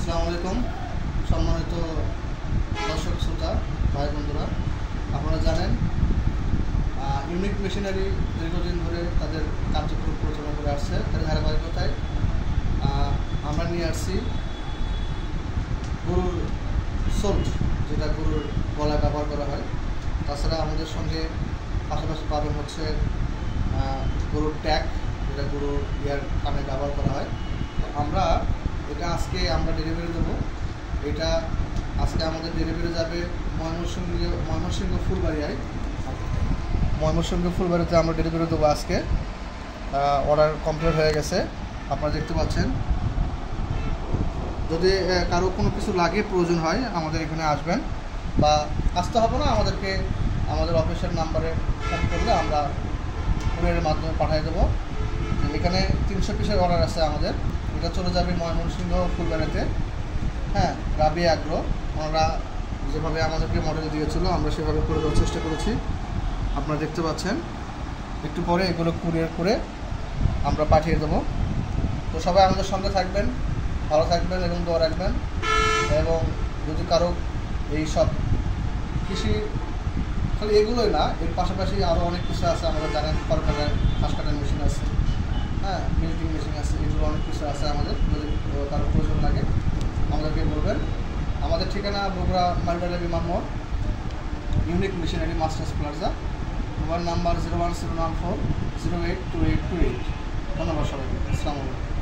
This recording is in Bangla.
আসসালামু আলাইকুম সম্মানিত দর্শক শ্রোতা ভাই বন্ধুরা, আপনারা জানেন ইউনিক মেশিনারি দীর্ঘদিন ধরে তাদের কার্যক্রম পরিচালনা করে আসছে। তার ধারাবাহিকতায় আমরা নিয়ে আসছি গরুর সোল্ট, যেটা গরুর গলায় ব্যবহার করা হয়। তাছাড়া আমাদের সঙ্গে পাশাপাশি পাবেন হচ্ছে গরুর ট্যাগ, যেটা গরুর ইয়ার কানে ব্যবহার করা হয়। আমরা এটা আজকে ডেলিভারি দেবো। এটা আজকে আমাদের ডেলিভারি যাবে ময়মনসিংহ ফুলবাড়িতে আমরা ডেলিভারি দেবো আজকে। অর্ডার কমপ্লিট হয়ে গেছে, আপনারা দেখতে পাচ্ছেন। যদি কারো কোনো কিছু লাগে, প্রয়োজন হয়, আমাদের এখানে আসবেন, বা আসতে হবে না, আমাদের অফিসের নাম্বারে ফোন করলে আমরা কুরিয়ারের মাধ্যমে পাঠিয়ে দেবো। এখানে 300 পিসের অর্ডার আছে আমাদের। এটা চলে যাবে ময়মনসিংহ ফুলবাড়িতে। হ্যাঁ, রাবিয়া আগ্রো, ওনারা যেভাবে আমাদেরকে মডেল দিয়েছিল আমরা সেভাবে করে দেওয়ার চেষ্টা করেছি। আপনারা দেখতে পাচ্ছেন। একটু পরে এগুলো কুরিয়ার করে আমরা পাঠিয়ে দেবো। তো সবাই আমাদের সঙ্গে থাকবেন, ভালো থাকবেন এবং দোয়া রাখবেন। এবং যদি কারো এই সব কৃষি, খালি এগুলোই না, এর পাশাপাশি আরও অনেক কিছু আছে। আমাদের জানেন সরকারের ঘাস কাটার মেশিন আছে, হ্যাঁ, মিল্কিং মেশিন আছে, এগুলো অনেক কিছু আছে আমাদের। যদি কারো প্রয়োজন লাগে আমাদেরকে বলবেন। আমাদের ঠিকানা বগুড়া মালডালা বিমান মোড়, unique machinery masters plaza, mobile number 01714 082828। ধন্যবাদ সবাইকে। আসসালামু আলাইকুম।